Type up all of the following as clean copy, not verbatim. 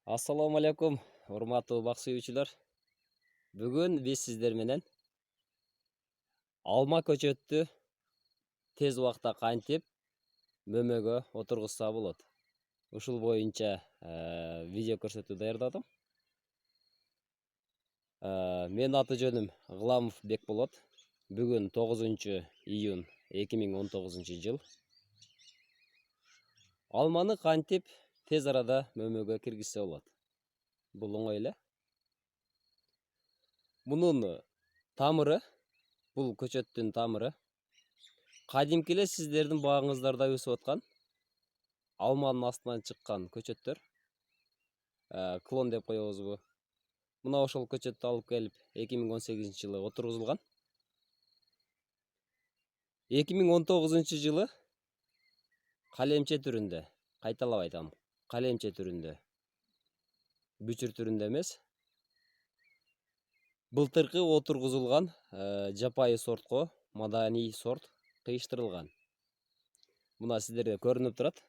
Assalamu алейкум, урматтуу бак сүйүүчүлөр. Бүгүн биз сиздер менен алма көчөттү тез убакта кантип мөмөгө отургузса болот. Ушул боюнча видео көрсөтүү даярдадым. Менин аты жөнүм Гыламов Бекболот. Бүгүн 9-июнь 2019 жыл. Алманы кантип тез арада мөмөгө киргизсе болот. Бул оңой эле. Мунун тамыры, бул көчөттүн тамыры кадимки эле сиздердин багыңыздарда өсүп аткан алманын астынан чыккан көчөттөр. Клон деп коебузбу? Мына ошол көчөттү алып келип 2018-жылы отургузулган. 2019 жылы калемче түрүндө, кайталап айтам, калемче түрүндө, бүчүр түрүндө эмес. Былтыркы отургузулган жапайы сортко маданий сорт кыйыштырылган. Мына сиздерге көрүнүп турат.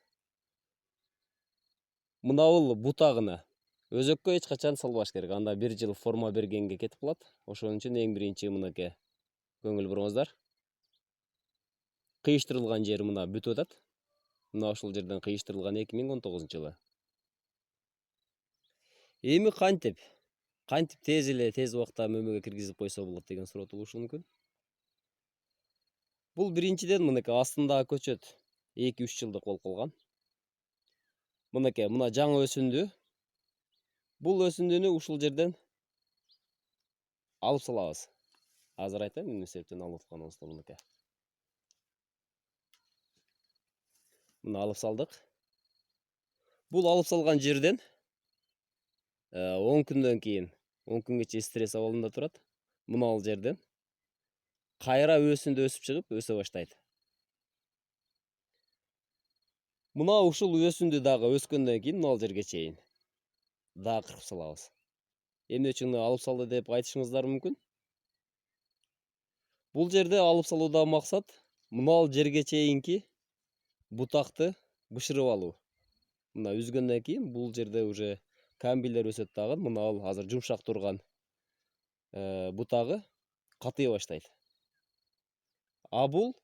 Мына бул бутагына өзөккө эч качан салбаш керек. Анда 1 жыл форма бергенге кетип калат. Ошон үчүн эң биринчи мынакей көңүл буруңуздар. Кыйыштырылган жери мына бүтүп атат. Мына ошол жерден кыйыштырылган 2019 жылы. Эми кантип тез убакта мөмөгө киргизип койсо болот деген суроо туулушу мүмкүн. Бул биринчиден мынакей астындагы көчөт 2-3 жылдык болуп калган. Мынакей мына жаңы өсүндү. Бул өсүндүнү ушул жерден алып салабыз. Азыр айтайын эмне себептен алып атканыбызды. Мынакей. Мына алып салдык. Бул алып салган жерден 10 күндөн кийин, 10 күнгече стресс абалында турат. Мына ал жерден кайра өсүндү өсүп чыгып, өсө баштайт. Мына ушул өсүндү дагы өскөндөн кийин мына ал жерге чейин дагы кырып салабыз. Эмне үчүн алып салды деп айтышыңыздар мүмкүн. Бул жерде алып салуудагы максат мына ал жерге чейинки бутакты бышырып алуу. Мына үзгөндөн кийин бул жерде уже камбийлер өсөт дагы. Мына ал азыр жумшак турган бутагы катыя баштайт. А бул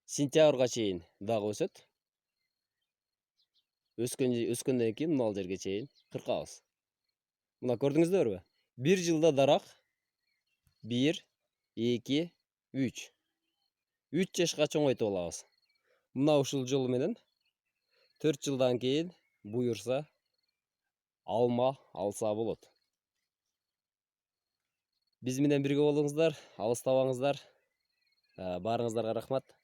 сентябрга чейин дагы өсөт. Өскөндөн кийин мына ал жерге чейин кыркабыз. Мына көрдүңүздөрбү? 1 жылда дарак 1, 2, 3. 3 жашка чоңойтуп алабыз. Мына ушул жол менен 4 жылдан кийин буюрса алма алса болот. Биз менен бирге болуңуздар, алыстабаңыздар. Баарыңыздарга рахмат.